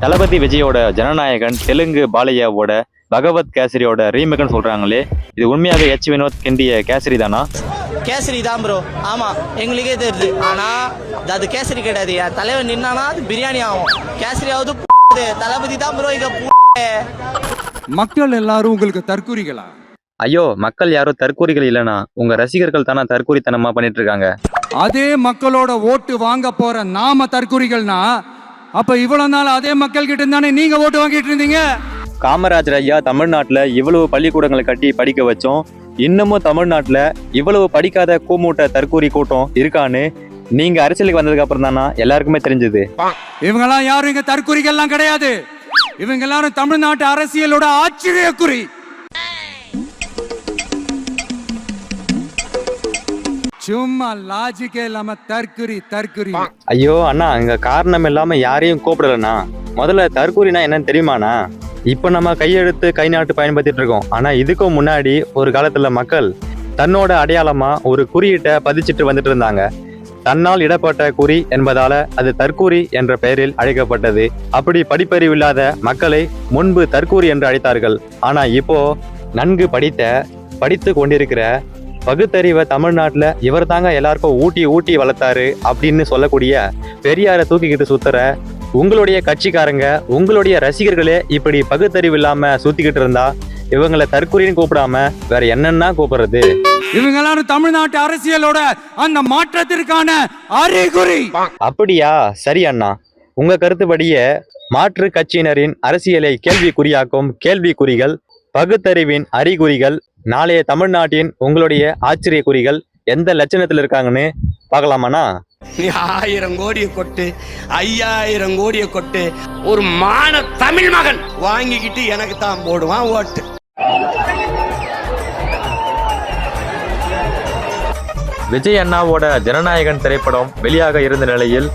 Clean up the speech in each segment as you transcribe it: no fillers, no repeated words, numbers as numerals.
தளபதி விஜயோட ஜனநாயகன் தெலுங்கு பாலையாவோட பகவத் கேசரியோட ரீமேக்னு சொல்றாங்களே, இது உண்மையாக எச் வினோத் கிண்டிய கேசரி தானா? கேசரி தான் ப்ரோ. ஆமா, எங்களுக்கே தெரியுது. ஆனா அது கேசரி கிடையாது. என் தலைவர் நின்னானா அது பிரியாணி ஆகும். கேசரியாவது தளபதி தான் ப்ரோ. இங்க மக்கள் எல்லாரும் உங்களுக்கு தற்குறிகளா? ஐயோ, மக்கள் யாரும் தற்கூரிகள் இல்லைனா உங்க ரசிகர்கள் தானே தற்கூரித்தனமா பண்ணிட்டு இருக்காங்க. அதே மக்களோட ஓட்டு வாங்க போற நாம தற்குறிகள்னா, அப்ப இவ்வளவு நாள் அதே மக்கள் கிட்ட தானே நீங்க ஓட்டு வாங்கிட்டு இருந்தீங்க. காமராஜர் ஐயா தமிழ்நாட்டுல இவ்வளவு பள்ளிக்கூடங்களை கட்டி படிக்க வச்சோம். இன்னமும் தமிழ்நாட்டுல இவ்வளவு படிக்காத கூமூட்ட தற்கூரி கூட்டம் இருக்கான்னு நீங்க அரசியலுக்கு வந்ததுக்கு அப்புறம் தானா எல்லாருக்குமே தெரிஞ்சது. இவங்கெல்லாம் யாரும் இங்க தற்குறிகள்லாம் கிடையாது. இவங்க எல்லாரும் தமிழ்நாட்டு அரசியலோட ஆச்சரியக்குறி. சும்மா லாஜிக்கே இல்லாம தற்குறி தற்குறி. ஐயோ அண்ணா, இங்க காரணம் இல்லாம யாரையும் கூப்பிடலண்ணா. முதல்ல தற்கூரினா என்னன்னு தெரியுமாண்ணா? இப்ப நம்ம கையெழுத்து கை நாட்டு பயன்படுத்திட்டு இருக்கோம். ஆனா இதுக்கும் முன்னாடி ஒரு காலத்துல மக்கள் தன்னோட அடையாளமா ஒரு குறியீட்டை பதிச்சிட்டு வந்துட்டு இருந்தாங்க. தன்னால் இடப்பட்ட குறி என்பதால அது தற்கூரி என்ற பெயரில் அழைக்கப்பட்டது. அப்படி படிப்பறிவு இல்லாத மக்களை முன்பு தற்கூரி என்று அழைத்தார்கள். ஆனா இப்போ நன்கு படித்து கொண்டிருக்கிற பகுத்தறிவை தமிழ்நாட்டுல இவர் தாங்க எல்லாருக்கும் ஊட்டி வளர்த்தாரு அப்படின்னு சொல்லக்கூடிய பெரியாரை தூக்கிக்கிட்டு சுத்துற உங்களுடைய கட்சிக்காரங்க, உங்களுடைய ரசிகர்களே இப்படி பகுத்தறிவு இல்லாம சுத்திக்கிட்டு இருந்தா இவங்களை தற்கூரின்னு கூப்பிடாம வேற என்னன்னா கூப்பிடுறது? இவங்க எல்லாரும் தமிழ்நாட்டு அரசியலோட அந்த மாற்றத்திற்கான அறிகுறி. அப்படியா? சரி அண்ணா, உங்க கருத்துப்படியே மாற்று கட்சியினரின் அரசியலை கேள்விக்குறியாக்கும் கேள்விக்குறிகள், பகுத்தறிவின் அறிகுறிகள், நாளைய தமிழ்நாட்டின் உங்களுடைய ஆச்சரிய குறிகள் எந்த லட்சணத்துல இருக்காங்கன்னு பார்க்கலாமாண்ணா? 1000 கோடியை கொட்டு, 5000 கோடியை கொட்டு, ஒரு மான தமிழ் மகன் வாங்கிக்கிட்டு எனக்கு தான் போடுவான் ஓட்டு. விஜய் அண்ணாவோட ஜனநாயகன் திரைப்படம் வெளியாக இருந்த நிலையில்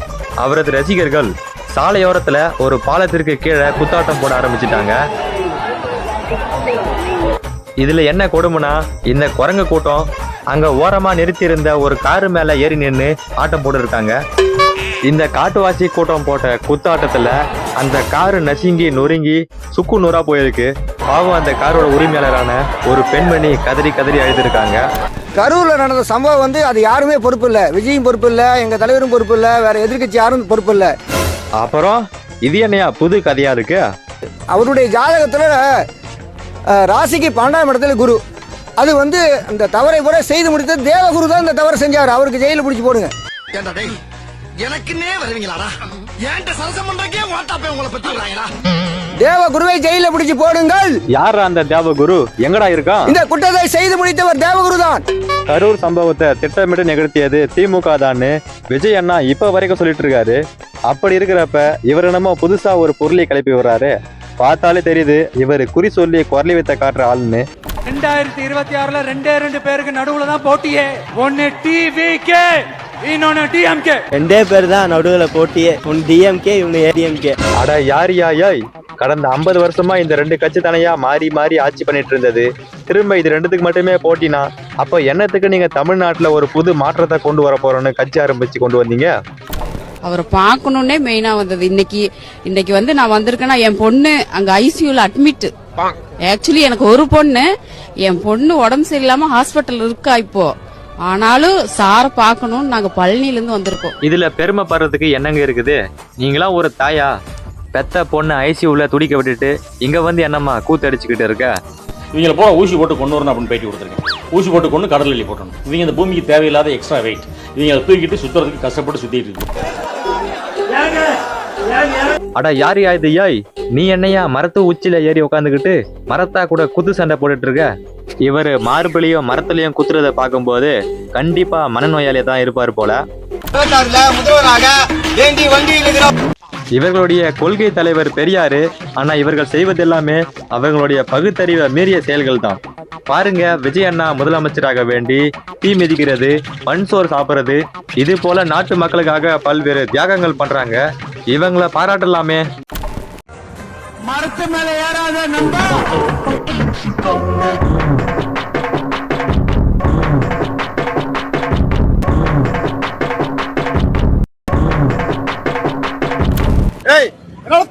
அவரது ரசிகர்கள் சாலையோரத்துல ஒரு பாலத்திற்கு கீழே குத்தாட்டம் போட ஆரம்பிச்சிட்டாங்க. இதுல என்ன கொடுமைனா, இந்த குரங்கு கூட்டம் அங்க ஓரமா நிறுத்தி இருந்த ஒரு காரு மேல ஏறி நின்று ஆட்டம் போட்டு இருக்காங்க. இந்த காட்டுவாசி கூட்டம் போட்ட குத்தாட்டத்துல அந்த காரு நசுங்கி நொறுங்கி சுக்கு நூறா போயிருக்கு. பாவம், அந்த காரோட உரிமையாளரான ஒரு பெண்மணி கதறி அழுதுருக்காங்க. கரூர்ல நடந்த சம்பவம் அது யாருமே பொறுப்பு இல்ல. விஜயும் பொறுப்பு இல்ல, எங்க தலைவரும் பொறுப்பு இல்ல, வேற எதிர்கட்சி யாரும் பொறுப்பு இல்ல. அப்புறம் இது என்னையா புது கதையா இருக்கு? அவருடைய ஜாதகத்துல ராசிக்கு 12ஆம் இடத்துல குரு. அது அந்த தவறை கூட செய்து முடித்த தேவகுரு தான் இந்த தவறு செஞ்சாரு. அவருக்கு ஜெயில பிடிச்சி போடுங்க. எனக்குன்னே வருவீங்களாடா? ஏன்ட்ட சரசம் பண்றக்கே வாட்டாப்பே உங்களை பத்தி வராங்கடா. தேவகுருவை ஜெயில பிடிச்சி போடுங்கள். யார் அந்த தேவகுரு? எங்கடா இருக்கான்? இந்த குற்றத்தை செய்து முடித்தவர் தேவகுரு தான். கரூர் சம்பவத்தை திட்டமிட்டு நிகழ்த்தியது திமுக தான்னு விஜய் அண்ணா இப்ப வரைக்கும் சொல்லிட்டு இருக்காரு. அப்படி இருக்கிறப்ப இவர் என்னமோ புதுசா ஒரு பொருளை கிளப்பி வர்றாரு. பார்த்தாலே தெரியுது இவர் குறி சொல்லி குரலி வைத்த காட்டுற ஆளுன்னு. 2026ல 2 பேருக்கு நடுவுல தான் போட்டியே. ஒன்னு டிவிகே, இன்னொன்னு டிஎம்கே. 2 பேர் தான் நடுவுல போட்டியே. ஒன்னு டிஎம்கே, இவங்க ஏடிஎம்கே. அட யாரியாய், கடந்த 50 வருஷமா இந்த 2 கட்சி தனையா மாறி ஆட்சி பண்ணிட்டு இருந்தது. திரும்ப இது 2த்துக்கு மட்டுமே போட்டினா அப்ப என்னத்துக்கு நீங்க தமிழ்நாட்டுல ஒரு புது மாற்றத்தை கொண்டு வர போறோம்னு கட்சி ஆரம்பிச்சு கொண்டு வந்தீங்க? அவரை பார்க்கணும்னே மெயினா வந்தது. இன்னைக்கு நான் வந்திருக்கேன்னா என் பொண்ணு அங்க ஐசியூல அட்மிட். ஆக்சுவலி எனக்கு ஒரு பொண்ணு, என் பொண்ணு உடம்பு சரியில்லாம ஹாஸ்பிட்டல் இருக்கா இப்போ. ஆனாலும் சார பார்க்கணும்னு நாங்க பழனில இருந்து வந்திருக்கோம். இதுல பெருமைப்படுறதுக்கு என்னங்க இருக்குது? நீங்களா ஒரு தாயா? பெத்த பொண்ணு ஐசியூல துடிக்க விட்டுட்டு இங்க என்னம்மா கூத்தடிச்சுக்கிட்டு இருக்க? இவங்களை போல ஊசி போட்டு கொண்டு வரணும் அப்படின்னு பேட்டி கொடுத்துருக்கேன். ஊசி போட்டு கொண்டு கடலில் போட்டணும். இவங்க இந்த பூமிக்கு தேவையில்லாத எக்ஸ்ட்ரா வெயிட். இவங்க அதை தூக்கிட்டு சுத்துறதுக்கு கஷ்டப்பட்டு சுத்திட்டு இருக்கு. அட யாரியா இது யாய்? நீ என்னையா மரத்து உச்சில ஏறி உட்காந்துக்கிட்டு மரத்தா கூட குத்து சண்டை போட்டுட்டு இருக்க? இவரு மார்பிளையும் மரத்துலயும் குத்துறத பார்க்கும்போது கண்டிப்பா மனநோயாளியா தான் இருப்பாரு போல. இவர்களுடைய கொள்கை தலைவர் பெரியாரு. ஆனா இவர்கள் செய்வது எல்லாமே அவர்களுடைய பகுத்தறிவை மீறிய செயல்கள் தான். பாருங்க, விஜய் அண்ணா முதலமைச்சராக வேண்டி தீ மிதிக்கிறது, மண் சோறு சாப்பிடுறது, இது போல நாட்டு மக்களுக்காக பல்வேறு தியாகங்கள் பண்றாங்க. இவங்களை பாராட்டலாமே. மரத்து மேல ஏறாத நண்பா.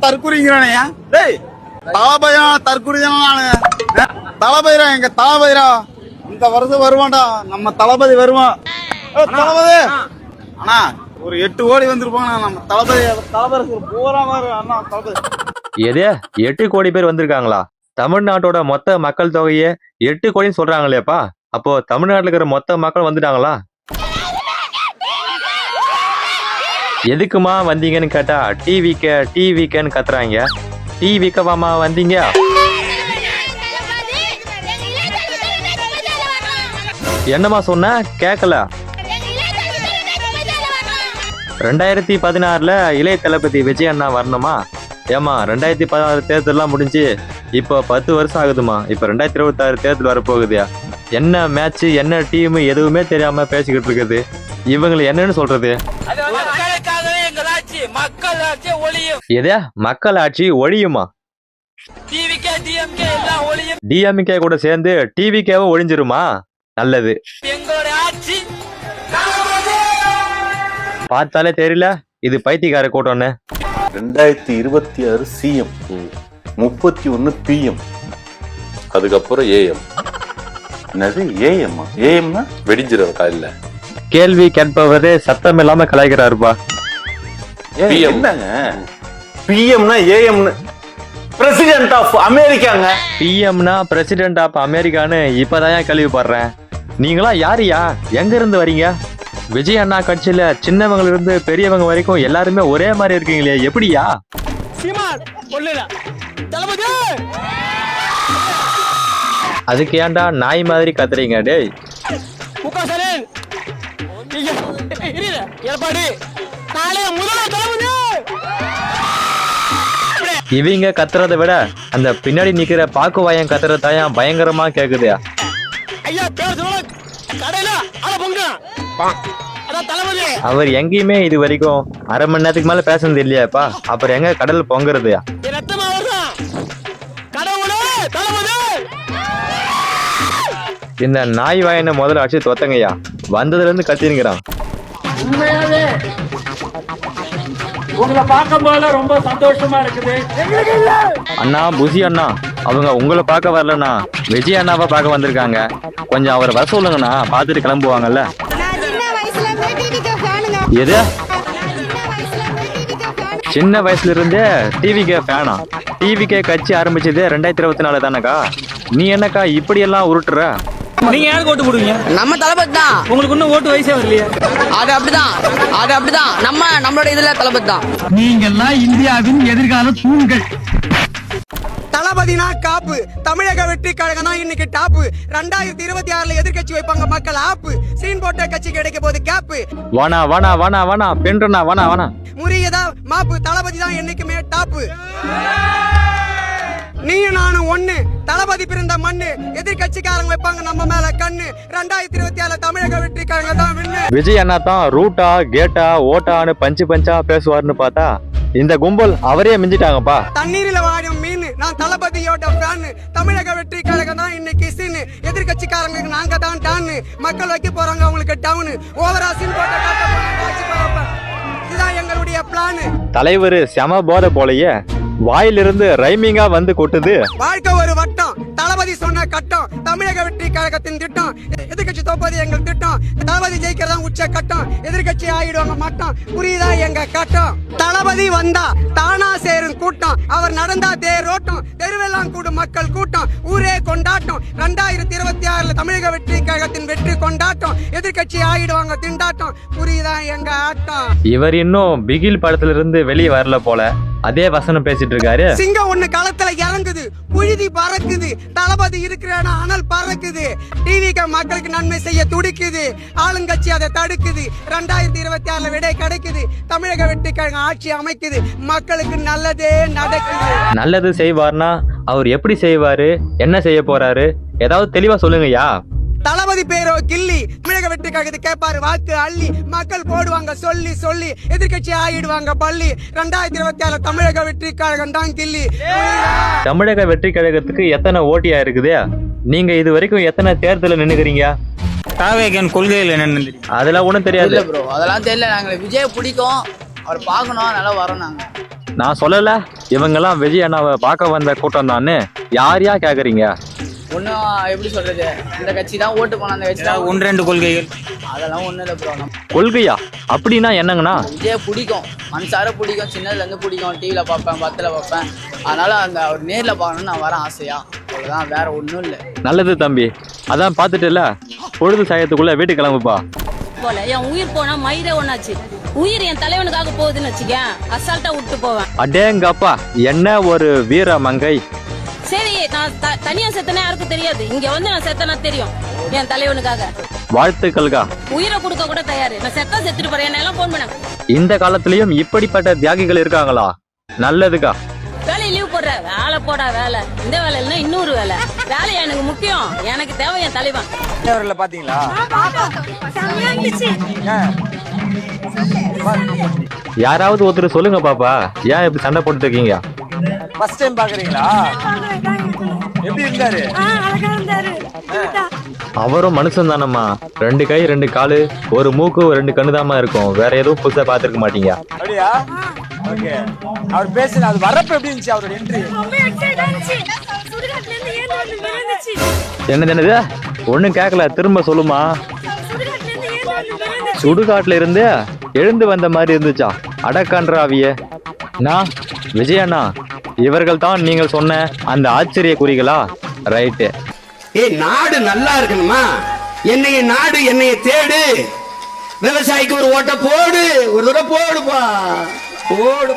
தற்குறிங்கிறானயா? டேய், தலபைரா தற்குறிதான் நானு. தலபைரா எங்க தலபைரா இந்த வருஷம் வருவான்டா. நம்ம தளபதி வருவான். தளபதி அண்ணா ஒரு 8 கோடி வந்திருப்பாங்க. நம்ம தளபதி போறா மாதிரி அண்ணா தளபதி. எதே 8 கோடி பேர் வந்திருக்காங்களா? தமிழ்நாட்டோட மொத்த மக்கள் தொகையே 8 கோடின்னு சொல்றாங்களேப்பா. அப்போ தமிழ்நாட்டுல இருக்கிற மொத்த மக்கள் வந்துட்டாங்களா? எதுக்குமா வந்தீங்கன்னு கேட்டா டிவிக்கன்னு கத்துறாங்க. டிவிக்கவாமா வந்தீங்க? என்னமா சொன்ன கேட்கல. 2016 இளைய தளபதி விஜய் அண்ணா வரணுமா? ஏமா 2016 தேர்தல்லாம் முடிஞ்சு இப்போ 10 வருஷம் ஆகுதுமா. இப்போ 2026 தேர்தல் வரப்போகுது. என்ன மேட்ச் என்ன டீம் எதுவுமே தெரியாம பேசிக்கிட்டு இருக்குது. இவங்களை என்னன்னு சொல்றது? எதே மக்கள் ஆட்சி ஒழியுமா? டிஎம்கே கூட சேர்ந்து டிவிகேவும் ஒழிஞ்சிருமா? நல்லது. பார்த்தாலே தெரியல இது பைத்தியக்கார கூட்டம்னு. 2026 சிஎம், 31 பிஎம், அதுக்கப்புறம் ஏஎம். என்னது ஏஎம்? ஏஎம்னா வெடிஞ்சிரு காலையில. கேள்வி கேட்பவரே சத்தம் இல்லாம கலாய்க்கிறாருப்பா. என்னங்க பிஎம்னா ஏஎம்னு? பிரசிடென்ட் ஆஃப் அமெரிக்காங்க. பிஎம்னா பிரசிடென்ட் ஆஃப் அமெரிக்கான்னு இப்பதான் கேள்விப்படுறேன். நீங்களா யாரியா? எங்க இருந்து வரீங்க? விஜய் அண்ணா கட்சியில சின்னவங்க இருந்து பெரியவங்க வரைக்கும் எல்லாருமே ஒரே மாதிரி இருக்கீங்களே, எப்படியா? அதுக்கு ஏன்டா நாய் மாதிரி கத்துறீங்க? டேய் இவங்க கத்துறதை விட அந்த பின்னாடி நிக்கிற பாக்குவாயன் கத்துறதாயம் பயங்கரமா கேக்குது. அவர் எங்கேயுமே இது வரைக்கும் அரை மணி நேரத்துக்கு மேல பேசுனது இல்லையாப்பா. அப்புறம் எங்க கடல் பொங்குறது? இந்த நாய் வாயனை முதல்ல அடிச்சு தொத்தங்கய்யா. வந்ததுல இருந்து கத்தினுங்கிறான். உங்களை பார்க்கும் போது ரொம்ப சந்தோஷமா இருக்குது. அண்ணா புசி அண்ணா அவங்க உங்களை பார்க்க வரலண்ணா, விஜய் அண்ணாவை பார்க்க வந்திருக்காங்க. கொஞ்சம் அவரை வர சொல்லுங்கண்ணா, பார்த்துட்டு கிளம்புவாங்கல்ல. எது சின்ன வயசுல இருந்தே டிவிகே ஃபேனா? டிவிகே கட்சி ஆரம்பிச்சதே 2024 தானக்கா. நீ என்னக்கா இப்படி எல்லாம் உருட்டுற? நீங்க யாருக்கு ஓட்டு போடுவீங்க? நம்ம தளபதி தான். உங்களுக்கு இன்னும் ஓட்டு வயசே வரலையே. அது அப்படிதான் நம்மளோட இதுல தளபதி தான். நீங்க எல்லாம் இந்தியாவின் எதிர்கால தூண்கள். தளபதினா காப்பு. தமிழக வெற்றி கழகம் தான் இன்னைக்கு டாப்பு. 2026 எதிர்கட்சி வைப்பாங்க மக்கள் ஆப்பு. சீன் போட்ட கட்சி கிடைக்க போது கேப்பு. வானா பெண்றனா வானா முறியதா மாப்பு. தளபதி தான் என்னைக்குமே டாப்பு. நீயும் நானும் ஒண்ணு. தளபதி பிறந்த மண்ணு. எதிர்கட்சிக்காரங்க வைப்பாங்க நம்ம மேல கண்ணு. 2026 தமிழக வெற்றி கழகம் தான் விண்ணு. விஜய் அண்ணா தான் ரூட்டா கேட்டா ஓட்டான்னு பஞ்சா பேசுவாருன்னு பார்த்தா இந்த கும்பல் அவரே மிஞ்சிட்டாங்கப்பா. தண்ணீரில வாடும் மீன். நான் தளபதியோட ஃபேன். தமிழக வெற்றி கழகம் தான் இன்னைக்கு சீன். எதிர்கட்சிக்காரங்களுக்கு நாங்க தான் டான்னு. மக்கள் வைக்க போறாங்க அவங்களுக்கு டவுன். ஓவரா சீன் போட்ட காட்ட. இதுதான் எங்களுடைய பிளான். தலைவர் செம போத போலயே வாயிலிருந்து ரைமிங்கா வந்து கொட்டுது. வாழ்க்கை ஒரு வட்டம். தளபதி சொன்ன கட்டம். தமிழக வெற்றி கழகத்தின் திட்டம். எதிர்கட்சி தோப்பது எங்கள் திட்டம். தளபதி ஜெயிக்கிறதா உச்ச கட்டம். எதிர்கட்சி ஆயிடுவாங்க மட்டம். புரியுதா எங்க கட்டம்? தளபதி வந்தா தானா சேரும் கூட்டம். அவர் நடந்தா தேரோட்டம். தெருவெல்லாம் கூடும் மக்கள் கூட்டம். ஊரே கொண்டாட்டம். 2026 தமிழக வெற்றி கழகத்தின் வெற்றி கொண்டாட்டம். எதிர்கட்சி ஆயிடுவாங்க திண்டாட்டம். புரியுதா எங்க ஆட்டம்? இவர் இன்னும் பிகில் படத்துல இருந்து வெளியே வரல போல. அதே வசனம் பேசிட்டு இருக்காரு. சிங்கம் ஒண்ணு களத்துல இறங்குது. புழுதி பறக்குது. தளபதி இருக்கிறானா அனல் பறக்குது. டிவிக்கு மக்களுக்கு நன்மை செய்ய துடிக்குது. ஆளுங்கட்சி அதை தடுக்குது. 2026 விடை கிடைக்குது. தமிழக வெற்றி கழகம் ஆட்சி அமைக்குது. மக்களுக்கு நல்லதே நடக்குது. நல்லது செய்வார்னா அவர் எப்படி செய்வாரு, என்ன செய்ய போறாரு, ஏதாவது தெளிவா சொல்லுங்கய்யா. தளபதி பேரோ கில்லி. தமிழக வெற்றி கழகத்தை கேட்பாரு வாக்கு அள்ளி. மக்கள் போடுவாங்க சொல்லி எதிர்கட்சி ஆயிடுவாங்க பள்ளி. 2026 தமிழக வெற்றி கழகம் தான் கில்லி. தமிழக வெற்றி கழகத்துக்கு எத்தனை ஓட்டியா இருக்குது? நீங்க இது வரைக்கும் எத்தனை தேர்தல நின்னுக்கிறீங்க? கொள்கையில் என்னன்னு அதெல்லாம் ஒண்ணும் தெரியாது. அதெல்லாம் தெரியல. நாங்க விஜய் பிடிக்கும். அவர் பார்க்கணும். நல்லா வரோம் நாங்க. நான் சொல்லல இவங்கெல்லாம் விஜய் அண்ணாவை பார்க்க வந்த கூட்டம் தான்னு யாரையா கேக்குறீங்க? ஒன்றும் எப்படி சொல்றது, இந்த கட்சி தான் ஓட்டு போன அந்த கட்சி தான் ஒன்று ரெண்டு கொள்கைகள் அதெல்லாம் ஒன்றும் இல்லை ப்ரோ. கொள்கையா? அப்படின்னா என்னங்கண்ணா? விஜய் பிடிக்கும், மனசார பிடிக்கும், சின்னதுலேருந்து பிடிக்கும், டிவியில் பார்ப்பேன், பத்தில் பார்ப்பேன். அதனால அந்த அவர் நேரில் பார்க்கணும்னு நான் வரேன் ஆசையா, அவ்வளோதான், வேற ஒன்றும் இல்லை. நல்லது தம்பி, அதான் பார்த்துட்டுல பொழுது சாயத்துக்குள்ள வீட்டுக்கு கிளம்புப்பா. போல என் உயிர் போனா மயிரே ஒண்ணாச்சு, உயிர் என் தலைவனுக்காக போகுதுன்னு வச்சுக்க அசால்ட்டா விட்டு போவேன். அடேங்கப்பா, என்ன ஒரு வீர மங்கை. சரி நான் தனியா செத்தனா யாருக்கும் தெரியாது, இங்க வந்து நான் செத்தனா தெரியும் என் தலைவனுக்காக. வாழ்த்துக்கள்கா. உயிரை கொடுக்க கூட தயாரு, நான் செத்தா செத்துட்டு போறேன், என்ன எல்லாம் போன் பண்ண. இந்த காலத்திலயும் இப்படிப்பட்ட தியாகிகள் இருக்காங்களா? நல்லதுக்கா. வேலையை லீவ் போடுற, வேலை போடா வேலை, இந்த வேலை இல்லைன்னா இன்னொரு வேலை. வேலை எனக்கு முக்கியம், எனக்கு தேவை என் தலைவன். பாத்தீங்களா? யாராவது ஒருத்தர் சொல்லுங்க பாப்பா, ஏன் இப்படி சண்டை போட்டு இருக்கீங்க? ஃபர்ஸ்ட் டைம் பாக்குறீங்களா? எப்படி இருந்தாரு? அவரும் மனுஷன் தானம்மா, 2 கை 2 காலு, ஒரு மூக்கு 2 கண்ணுதாம்மா இருக்கும், வேற எதுவும் புதுசா பாத்துருக்க மாட்டீங்க. அப்படியா? ஓகே. அவர் பேசுன அது வரப்ப எப்படி இருந்துச்சு அவரோட என்ட்ரி? என்னது ஒண்ணும் கேட்கல, திரும்ப சொல்லுமா. சுடுகாட்டுல இருந்து எழுந்து வந்த மாதிரி இருந்துச்சா? அடக்கான்றாவிய. நான் விஜயண்ணா, இவர்கள் தான் நீங்கள் சொன்ன அந்த ஆச்சரிய குறிகளா? ரைட்டு. நாடு நல்லா இருக்கணுமா? நாடு என்னைய தேடு, விவசாயிக்கு ஒரு ஓட்ட போடு, ஒரு தடவை போடுப்பா, போடு.